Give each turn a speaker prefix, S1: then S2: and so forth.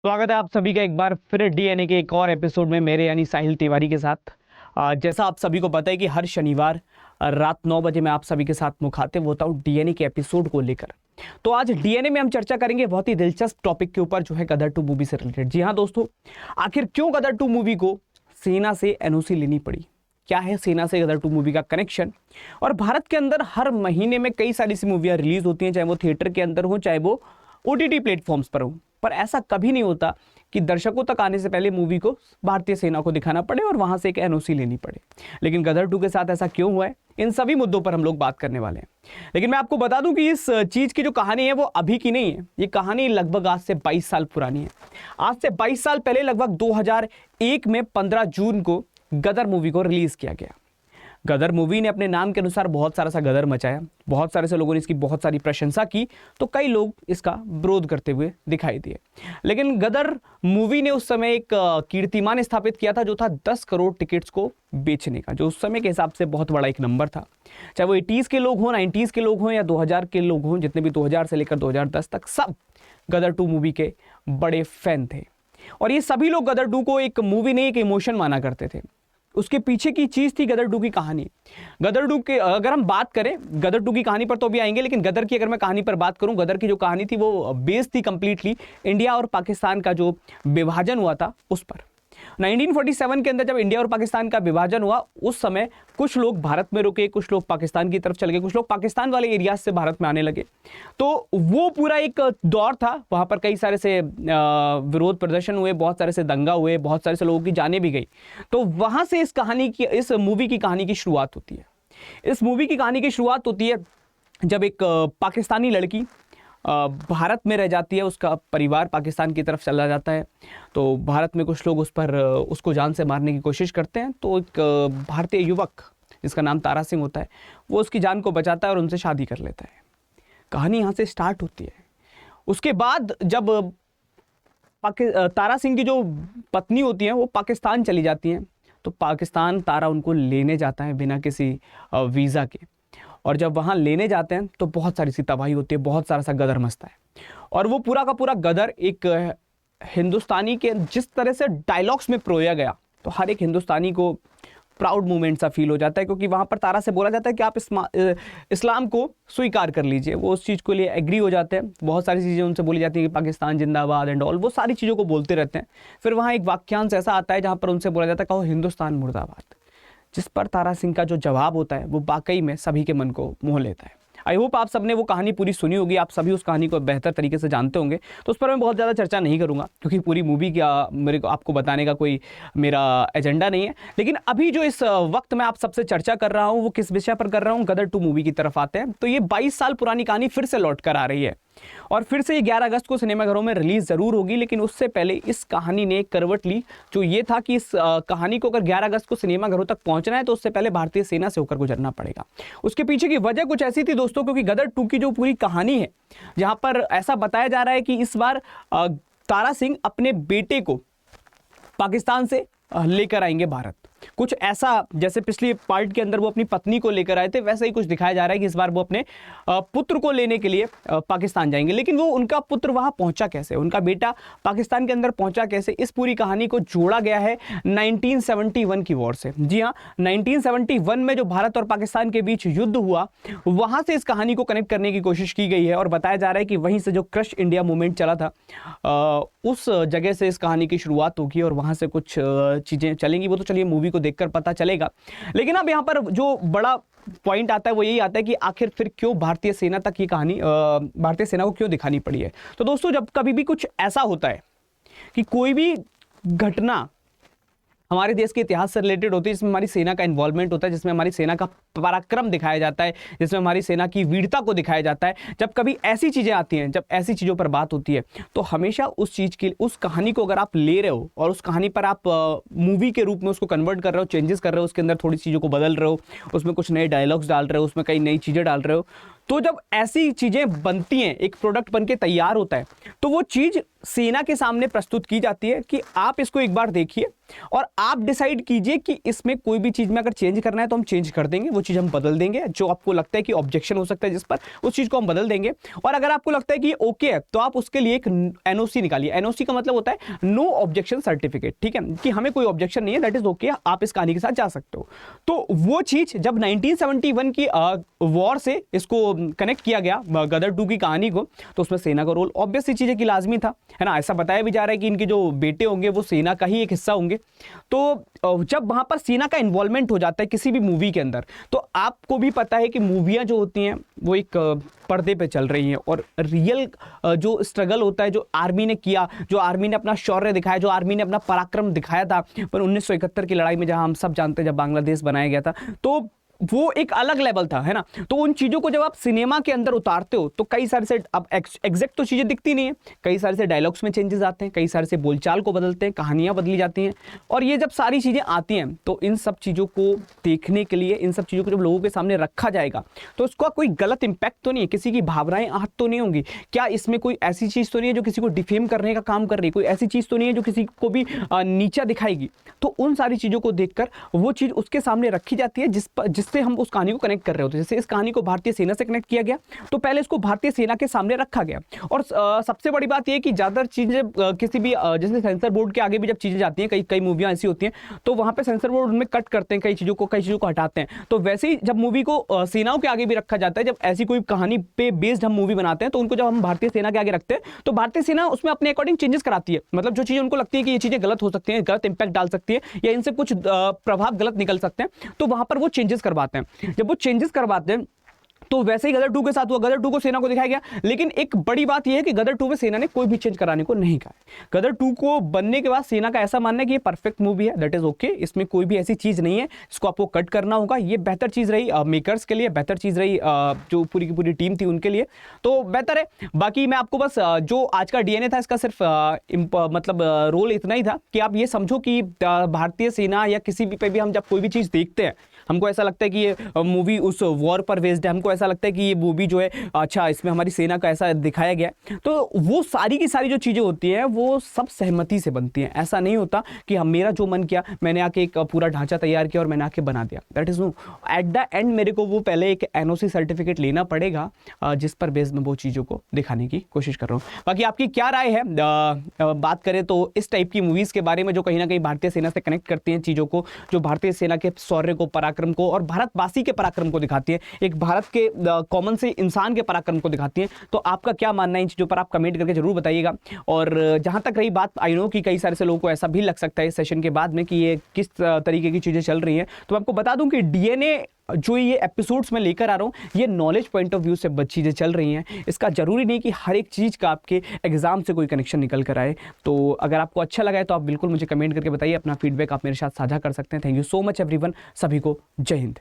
S1: स्वागत है आप सभी का एक बार फिर डीएनए के एक और एपिसोड में मेरे यानी साहिल तिवारी के साथ। जैसा आप सभी को पता है कि हर शनिवार रात 9 बजे मैं आप सभी के साथ मुखातिब होता हूँ डीएनए के एपिसोड को लेकर। तो आज डीएनए में हम चर्चा करेंगे बहुत ही दिलचस्प टॉपिक के ऊपर जो है गदर 2 मूवी से रिलेटेड। जी हाँ दोस्तों, आखिर क्यों गदर 2 मूवी को सेना से एनओसी लेनी पड़ी, क्या है सेना से गदर 2 मूवी का कनेक्शन। और भारत के अंदर हर महीने में कई सारी सी मूवियाँ रिलीज होती हैं, चाहे वो थिएटर के अंदर हो चाहे वो ओटीटी प्लेटफॉर्म्स पर हो, पर ऐसा कभी नहीं होता कि दर्शकों तक आने से पहले मूवी को भारतीय सेना को दिखाना पड़े और वहां से एक एनओसी लेनी पड़े। लेकिन गदर 2 के साथ ऐसा क्यों हुआ है, इन सभी मुद्दों पर हम लोग बात करने वाले हैं। लेकिन मैं आपको बता दूं कि इस चीज की जो कहानी है वो अभी की नहीं है, ये कहानी लगभग आज से 22 साल पुरानी है। आज से 22 साल पहले लगभग 2001 में 15 जून को गदर मूवी को रिलीज किया गया। गदर मूवी ने अपने नाम के अनुसार बहुत सारा सा गदर मचाया, बहुत सारे से लोगों ने इसकी बहुत सारी प्रशंसा की, तो कई लोग इसका विरोध करते हुए दिखाई दिए। लेकिन गदर मूवी ने उस समय एक कीर्तिमान स्थापित किया था जो था 10 करोड़ टिकट्स को बेचने का, जो उस समय के हिसाब से बहुत बड़ा एक नंबर था। चाहे वो 80s के लोग हों, 90s के लोग हों या 2000 के लोग हों, जितने भी 2000 से लेकर 2010 तक सब गदर 2 मूवी के बड़े फैन थे। और ये सभी लोग गदर 2 को एक मूवी नहीं एक इमोशन माना करते थे। उसके पीछे की चीज थी गदर 2 की कहानी। गदर 2 के अगर हम बात करें गदर 2 की कहानी पर तो अभी आएंगे, लेकिन गदर की अगर मैं कहानी पर बात करूं, गदर की जो कहानी थी वो बेस थी कंप्लीटली इंडिया और पाकिस्तान का जो विभाजन हुआ था उस पर। 1947 के अंदर जब इंडिया और पाकिस्तान का विभाजन हुआ उस समय कुछ लोग भारत में रुके, कुछ लोग पाकिस्तान की तरफ चले गए, कुछ लोग पाकिस्तान वाले एरिया से भारत में आने लगे। तो वो पूरा एक दौर था, वहां पर कई सारे से विरोध प्रदर्शन हुए, बहुत सारे से दंगा हुए, बहुत सारे से लोगों की जानें भी गई। तो वहां से इस मूवी की कहानी की शुरुआत होती है। इस मूवी की कहानी की शुरुआत होती है जब एक पाकिस्तानी लड़की भारत में रह जाती है, उसका परिवार पाकिस्तान की तरफ चला जाता है। तो भारत में कुछ लोग उसको जान से मारने की कोशिश करते हैं। तो एक भारतीय युवक जिसका नाम तारा सिंह होता है वो उसकी जान को बचाता है और उनसे शादी कर लेता है। कहानी यहाँ से स्टार्ट होती है। उसके बाद जब तारा सिंह की जो पत्नी होती है वो पाकिस्तान चली जाती हैं, तो पाकिस्तान तारा उनको लेने जाता है बिना किसी वीज़ा के। और जब वहाँ लेने जाते हैं तो बहुत सारी सी तबाही होती है, बहुत सारा सा गदर मचता है। और वो पूरा का पूरा गदर एक हिंदुस्तानी के जिस तरह से डायलॉग्स में परोया गया, तो हर एक हिंदुस्तानी को प्राउड मोमेंट सा फील हो जाता है, क्योंकि वहाँ पर तारा से बोला जाता है कि आप इस्लाम को स्वीकार कर लीजिए। वो उस चीज़ के लिए एग्री हो जाते हैं। बहुत सारी चीज़ें उनसे बोली जाती हैं कि पाकिस्तान जिंदाबाद एंड ऑल, वो सारी चीज़ों को बोलते रहते हैं। फिर वहाँ एक वाक्यांश ऐसा आता है जहाँ पर उनसे बोला जाता है कहो हिंदुस्तान मुर्दाबाद, जिस पर तारा सिंह का जो जवाब होता है वो वाकई में सभी के मन को मोह लेता है। आई होप आप सबने वो कहानी पूरी सुनी होगी, आप सभी उस कहानी को बेहतर तरीके से जानते होंगे, तो उस पर मैं बहुत ज़्यादा चर्चा नहीं करूंगा क्योंकि पूरी मूवी का मेरे को आपको बताने का कोई मेरा एजेंडा नहीं है। लेकिन अभी जो इस वक्त मैं आप सबसे चर्चा कर रहा हूँ वो किस विषय पर कर रहा हूँ, गदर 2 मूवी की तरफ आते हैं। तो ये 22 साल पुरानी कहानी फिर से लौट कर आ रही है और फिर से ये 11 अगस्त को सिनेमाघरों में रिलीज जरूर होगी। लेकिन उससे पहले इस कहानी ने करवट ली, जो ये था कि इस कहानी को अगर 11 अगस्त को सिनेमाघरों तक पहुंचना है तो उससे पहले भारतीय सेना से होकर गुजरना पड़ेगा। उसके पीछे की वजह कुछ ऐसी थी दोस्तों, क्योंकि गदर 2 की जो पूरी कहानी है, जहां पर ऐसा बताया जा रहा है कि इस बार तारा सिंह अपने बेटे को पाकिस्तान से लेकर आएंगे भारत। कुछ ऐसा जैसे पिछली पार्ट के अंदर वो अपनी पत्नी को लेकर आए थे, वैसा ही कुछ दिखाया जा रहा है कि इस बार वो अपने पुत्र को लेने के लिए पाकिस्तान जाएंगे। लेकिन वो उनका पुत्र वहां पहुंचा कैसे, उनका बेटा पाकिस्तान के अंदर पहुंचा कैसे, इस पूरी कहानी को जोड़ा गया है 1971 की वॉर से। जी हाँ, 1971 में जो भारत और पाकिस्तान के बीच युद्ध हुआ, वहां से इस कहानी को कनेक्ट करने की कोशिश की गई है। और बताया जा रहा है कि वहीं से जो क्रश इंडिया मूवमेंट चला था उस जगह से इस कहानी की शुरुआत होगी और वहां से कुछ चीजें चलेंगी। वो तो चलिए मूवी को देखकर पता चलेगा। लेकिन अब यहाँ पर जो बड़ा पॉइंट आता है वो यही आता है कि आखिर फिर क्यों भारतीय सेना तक ये कहानी भारतीय सेना को क्यों दिखानी पड़ी है। तो दोस्तों, जब कभी भी कुछ ऐसा होता है कि कोई भी घटना हमारे देश के इतिहास से रिलेटेड होती है, जिसमें हमारी सेना का इन्वॉल्वमेंट होता है, जिसमें हमारी सेना का पराक्रम दिखाया जाता है, जिसमें हमारी सेना की वीरता को दिखाया जाता है, जब कभी ऐसी चीजें आती हैं, जब ऐसी चीजों पर बात होती है, तो हमेशा उस चीज की उस कहानी को अगर आप ले रहे हो और उस कहानी पर आप मूवी के रूप में उसको कन्वर्ट कर रहे हो, चेंजेस कर रहे हो, उसके अंदर थोड़ी चीजों को बदल रहे हो, उसमें कुछ नए डायलॉग्स डाल रहे हो, उसमें कई नई चीजें डाल रहे हो, तो जब ऐसी चीजें बनती हैं, एक प्रोडक्ट बन के तैयार होता है, तो वो चीज सेना के सामने प्रस्तुत की जाती है कि आप इसको एक बार देखिए और आप डिसाइड कीजिए कि इसमें कोई भी चीज में अगर चेंज करना है तो हम चेंज कर देंगे, वो चीज हम बदल देंगे, जो आपको लगता है कि ऑब्जेक्शन हो सकता है जिस पर, उस चीज को हम बदल देंगे। और अगर आपको लगता है कि ओके है तो आप उसके लिए एक एनओसी निकालिए। एनओसी का मतलब होता है नो ऑब्जेक्शन सर्टिफिकेट, ठीक है, कि हमें कोई ऑब्जेक्शन नहीं है, दैट इज ओके, आप इस कहानी के साथ जा सकते हो। तो वो चीज जब 1971 की वॉर से इसको कनेक्ट किया गया गदर 2 की कहानी को, तो उसमें सेना का रोल ऑब्वियस सी चीजें कि लाजमी था, है ना। ऐसा बताया भी जा रहा है कि इनके जो बेटे होंगे वो सेना का ही एक हिस्सा होंगे। तो जब वहां पर सेना का इन्वॉल्वमेंट हो जाता है किसी भी मूवी के अंदर, तो आपको भी पता है कि मूवियां जो होती हैं वो एक पर्दे पे चल रही हैं, और रियल जो स्ट्रगल होता है, जो आर्मी ने किया, जो आर्मी ने अपना शौर्य दिखाया, जो आर्मी ने अपना पराक्रम दिखाया था पर 1971 की लड़ाई में, जहां हम सब जानते हैं जब बांग्लादेश बनाया गया था, तो वो एक अलग लेवल था, है ना। तो उन चीजों को जब आप सिनेमा के अंदर उतारते हो तो कई सारे से, अब एग्जैक्ट तो चीजें दिखती नहीं है, कई सारे से डायलॉग्स में चेंजेस आते हैं, कई सारे से बोलचाल को बदलते हैं, कहानियां बदली जाती हैं। और ये जब सारी चीजें आती हैं तो इन सब चीजों को देखने के लिए, इन सब चीजों को जब लोगों के सामने रखा जाएगा तो उसका कोई गलत इंपैक्ट तो नहीं है, किसी की भावनाएं आहत तो नहीं होंगी, क्या इसमें कोई ऐसी चीज तो नहीं है जो किसी को डिफेम करने का काम कर रही है, कोई ऐसी चीज तो नहीं है जो किसी को भी नीचा दिखाएगी। तो उन सारी चीजों को देखकर वो चीज उसके सामने रखी जाती है जिससे हम उस कहानी को कनेक्ट कर रहे होते हैं। जैसे इस कहानी को भारतीय सेना से कनेक्ट किया गया, तो पहले इसको भारतीय सेना के सामने रखा गया। और सबसे बड़ी बात यह कि ज्यादातर चीजें किसी भी जैसे सेंसर बोर्ड के आगे भी जब चीजें जाती हैं, कई मूवियां ऐसी होती हैं तो वहां पे सेंसर बोर्ड उनमें कट करते हैं, कई चीजों को हटाते हैं। तो वैसे ही जब मूवी को सेनाओं के आगे भी रखा जाता है, जब ऐसी कोई कहानी पे बेस्ड हम मूवी बनाते हैं तो उनको जब हम भारतीय सेना के आगे रखते हैं तो भारतीय सेना उसमें अपने अकॉर्डिंग चेंजेस कराती है। मतलब जो चीजें उनको लगती है कि ये चीजें गलत हो सकती हैं, गलत इंपैक्ट डाल सकती है, या इनसे कुछ प्रभाव गलत निकल सकते हैं, तो वहां पर वो चेंजेस करवाते हैं। जब वो चेंजेस करवाते हैं तो वैसे ही गदर 2 के साथ हुआ, गदर 2 को सेना को दिखाया गया। लेकिन एक बड़ी बात यह है कि गदर 2 में सेना ने कोई भी चेंज कराने को नहीं कहा। गदर 2 को बनने के बाद सेना का ऐसा मानना है कि ये परफेक्ट मूवी है, दैट इज ओके, इसमें कोई भी ऐसी चीज नहीं है इसको आपको कट करना होगा। ये बेहतर चीज रही मेकर्स के लिए, बेहतर चीज रही जो पूरी की पूरी टीम थी उनके लिए, तो बेहतर है। बाकी मैं आपको बस जो आज का डीएनए था इसका सिर्फ मतलब रोल इतना ही था कि आप ये समझो कि भारतीय सेना या किसी भी पे भी हम जब कोई भी चीज देखते हैं, हमको ऐसा लगता है कि ये मूवी उस वॉर पर बेस्ड है, हमको ऐसा लगता है कि ये मूवी जो है अच्छा इसमें हमारी सेना का ऐसा दिखाया गया है, तो वो सारी की सारी जो चीज़ें होती हैं वो सब सहमति से बनती हैं। ऐसा नहीं होता कि हम मेरा जो मन किया मैंने आके एक पूरा ढांचा तैयार किया और मैंने आके बना दिया, that is no. At the end मेरे को वो पहले एक एनओसी सर्टिफिकेट लेना पड़ेगा जिस पर बेस में वो चीज़ों को दिखाने की कोशिश कर रहा हूँ। बाकी आपकी क्या राय है? बात करें तो इस टाइप की मूवीज़ के बारे में जो कहीं ना कहीं भारतीय सेना से कनेक्ट करती हैं चीज़ों को, जो भारतीय सेना के शौर्य को, पराक्रम को और भारतवासी के पराक्रम को दिखाती है, एक भारत के कॉमन से इंसान के पराक्रम को दिखाती है। तो आपका क्या मानना है इन चीज़ों पर? आप कमेंट करके जरूर बताइएगा। और जहां तक रही बात, आई नो कि कई सारे से लोगों को ऐसा भी लग सकता है इस सेशन के बाद में कि ये किस तरीके की चीज़ें चल रही हैं, तो मैं आपको बता दूं कि डीएनए जो ये एपिसोड्स में लेकर आ रहा हूँ ये नॉलेज पॉइंट ऑफ व्यू से चीज़ें चल रही हैं। इसका जरूरी नहीं कि हर एक चीज़ का आपके एग्जाम से कोई कनेक्शन निकल कर आए। तो अगर आपको अच्छा लगा है तो आप बिल्कुल मुझे कमेंट करके बताइए, अपना फीडबैक आप मेरे साथ साझा कर सकते हैं। Thank you so much everyone, सभी को जय हिंद।